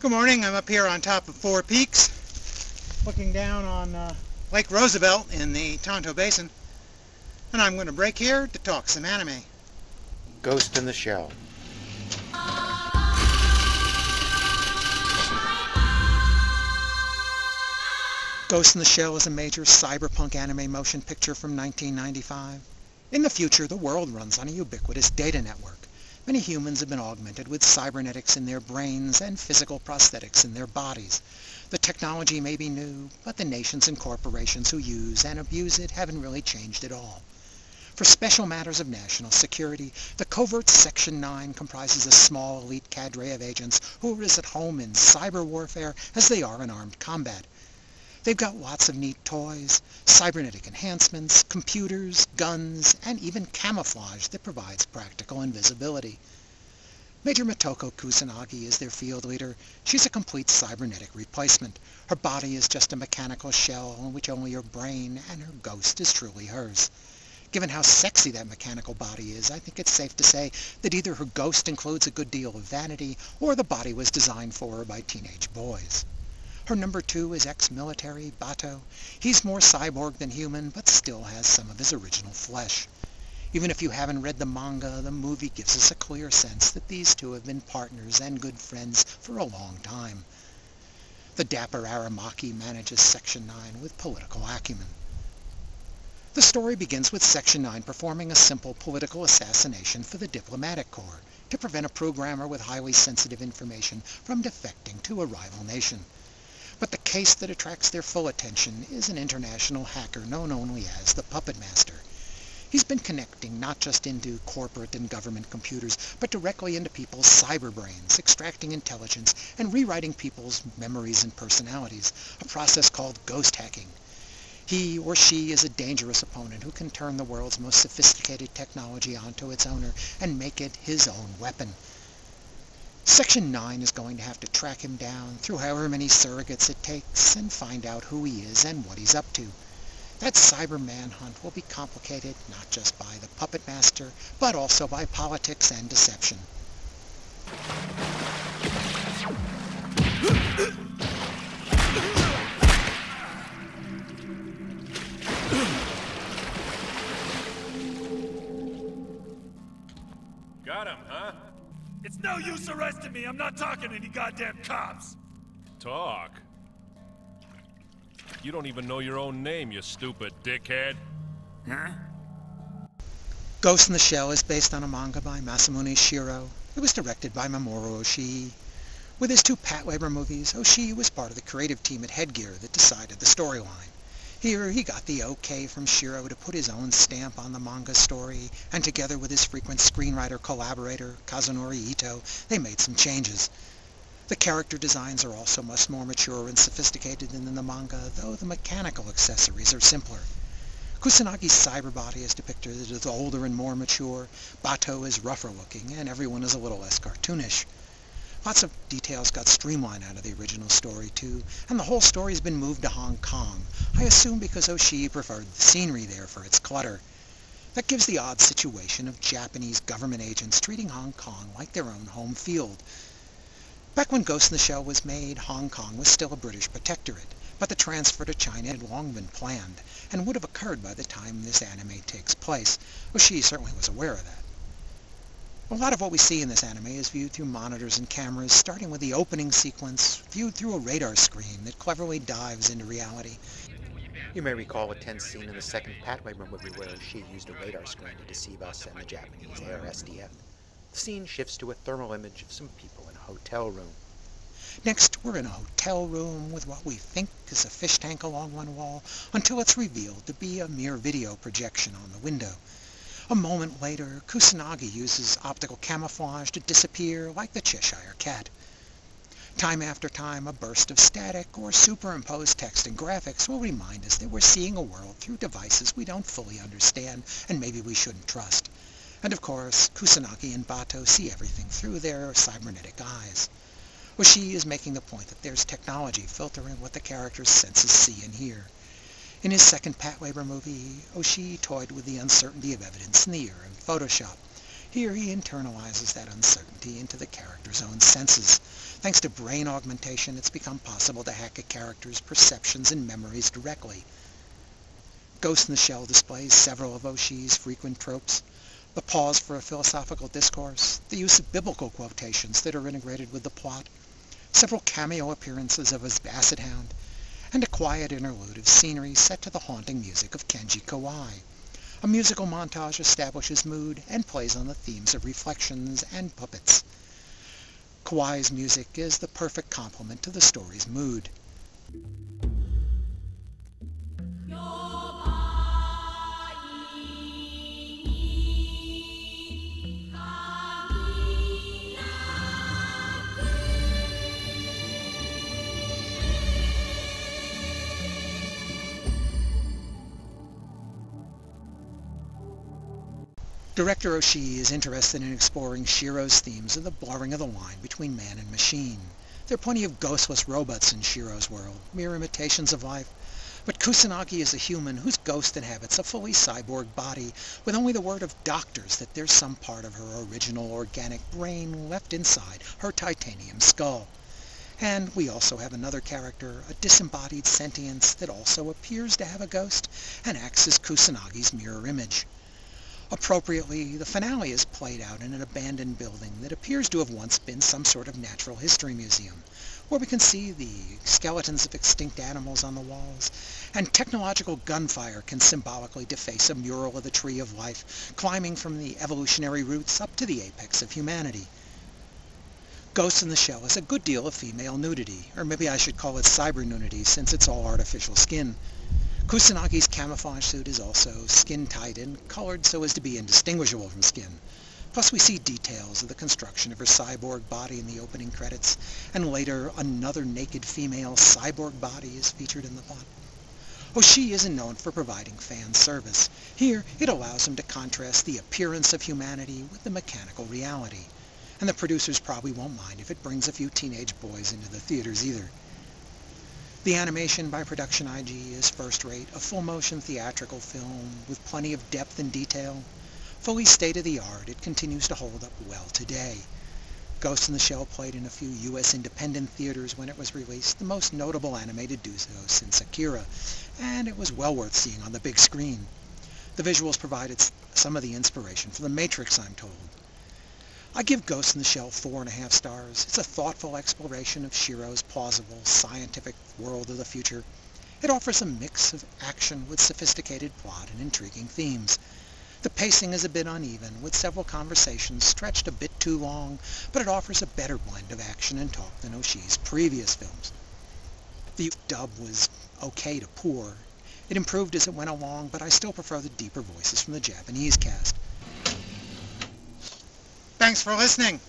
Good morning. I'm up here on top of Four Peaks, looking down on Lake Roosevelt in the Tonto Basin. And I'm going to break here to talk some anime. Ghost in the Shell. Ghost in the Shell is a major cyberpunk anime motion picture from 1995. In the future, the world runs on a ubiquitous data network. Many humans have been augmented with cybernetics in their brains and physical prosthetics in their bodies. The technology may be new, but the nations and corporations who use and abuse it haven't really changed at all. For special matters of national security, the covert Section 9 comprises a small elite cadre of agents who are as at home in cyber warfare as they are in armed combat. They've got lots of neat toys, cybernetic enhancements, computers, guns, and even camouflage that provides practical invisibility. Major Motoko Kusanagi is their field leader. She's a complete cybernetic replacement. Her body is just a mechanical shell in which only her brain and her ghost is truly hers. Given how sexy that mechanical body is, I think it's safe to say that either her ghost includes a good deal of vanity or the body was designed for her by teenage boys. Her number 2 is ex-military, Bato. He's more cyborg than human, but still has some of his original flesh. Even if you haven't read the manga, the movie gives us a clear sense that these two have been partners and good friends for a long time. The dapper Aramaki manages Section 9 with political acumen. The story begins with Section 9 performing a simple political assassination for the diplomatic corps to prevent a programmer with highly sensitive information from defecting to a rival nation. But the case that attracts their full attention is an international hacker known only as the Puppet Master. He's been connecting not just into corporate and government computers, but directly into people's cyber brains, extracting intelligence and rewriting people's memories and personalities, a process called ghost hacking. He or she is a dangerous opponent who can turn the world's most sophisticated technology onto its owner and make it his own weapon. Section 9 is going to have to track him down through however many surrogates it takes and find out who he is and what he's up to. That cyber manhunt will be complicated not just by the Puppet Master, but also by politics and deception. Got him, huh? It's no use arresting me. I'm not talking to any goddamn cops. Talk? You don't even know your own name, you stupid dickhead. Huh? Ghost in the Shell is based on a manga by Masamune Shirow. It was directed by Mamoru Oshii. With his 2 Pathwaver movies, Oshii was part of the creative team at Headgear that decided the storyline. Here, he got the okay from Shirow to put his own stamp on the manga story, and together with his frequent screenwriter collaborator, Kazunori Ito, they made some changes. The character designs are also much more mature and sophisticated than in the manga, though the mechanical accessories are simpler. Kusanagi's cyber body is depicted as older and more mature, Bato is rougher looking, and everyone is a little less cartoonish. Lots of details got streamlined out of the original story, too, and the whole story's been moved to Hong Kong, I assume because Oshii preferred the scenery there for its clutter. That gives the odd situation of Japanese government agents treating Hong Kong like their own home field. Back when Ghost in the Shell was made, Hong Kong was still a British protectorate, but the transfer to China had long been planned, and would have occurred by the time this anime takes place. Oshii certainly was aware of that. A lot of what we see in this anime is viewed through monitors and cameras, starting with the opening sequence, viewed through a radar screen that cleverly dives into reality. You may recall a tense scene in the second Pathwaver movie where she used a radar screen to deceive us and the Japanese air SDF. The scene shifts to a thermal image of some people in a hotel room. Next, we're in a hotel room with what we think is a fish tank along one wall, until it's revealed to be a mere video projection on the window. A moment later, Kusanagi uses optical camouflage to disappear like the Cheshire Cat. Time after time, a burst of static or superimposed text and graphics will remind us that we're seeing a world through devices we don't fully understand and maybe we shouldn't trust. And of course, Kusanagi and Bato see everything through their cybernetic eyes. Oshii is making the point that there's technology filtering what the character's senses see and hear. In his second Pathwaver movie, Oshii toyed with the uncertainty of evidence in the era of Photoshop. Here he internalizes that uncertainty into the character's own senses. Thanks to brain augmentation, it's become possible to hack a character's perceptions and memories directly. Ghost in the Shell displays several of Oshii's frequent tropes. The pause for a philosophical discourse, the use of biblical quotations that are integrated with the plot, several cameo appearances of his Basset Hound, and a quiet interlude of scenery set to the haunting music of Kenji Kawai. A musical montage establishes mood and plays on the themes of reflections and puppets. Kawai's music is the perfect complement to the story's mood. Director Oshii is interested in exploring Shiro's themes of the blurring of the line between man and machine. There are plenty of ghostless robots in Shiro's world, mere imitations of life, but Kusanagi is a human whose ghost inhabits a fully cyborg body with only the word of doctors that there's some part of her original organic brain left inside her titanium skull. And we also have another character, a disembodied sentience that also appears to have a ghost and acts as Kusanagi's mirror image. Appropriately, the finale is played out in an abandoned building that appears to have once been some sort of natural history museum, where we can see the skeletons of extinct animals on the walls, and technological gunfire can symbolically deface a mural of the tree of life, climbing from the evolutionary roots up to the apex of humanity. Ghost in the Shell has a good deal of female nudity, or maybe I should call it cyber nudity since it's all artificial skin. Kusanagi's camouflage suit is also skin-tight and colored so as to be indistinguishable from skin. Plus we see details of the construction of her cyborg body in the opening credits, and later another naked female cyborg body is featured in the plot. Oshii isn't known for providing fan service. Here it allows him to contrast the appearance of humanity with the mechanical reality. And the producers probably won't mind if it brings a few teenage boys into the theaters either. The animation by Production IG is first-rate, a full-motion theatrical film with plenty of depth and detail. Fully state-of-the-art, it continues to hold up well today. Ghost in the Shell played in a few U.S. independent theaters when it was released, the most notable anime to do so since Akira, and it was well worth seeing on the big screen. The visuals provided some of the inspiration for The Matrix, I'm told. I give Ghost in the Shell 4.5 stars. It's a thoughtful exploration of Shiro's plausible, scientific world of the future. It offers a mix of action with sophisticated plot and intriguing themes. The pacing is a bit uneven, with several conversations stretched a bit too long, but it offers a better blend of action and talk than Oshii's previous films. The dub was okay to poor. It improved as it went along, but I still prefer the deeper voices from the Japanese cast. Thanks for listening!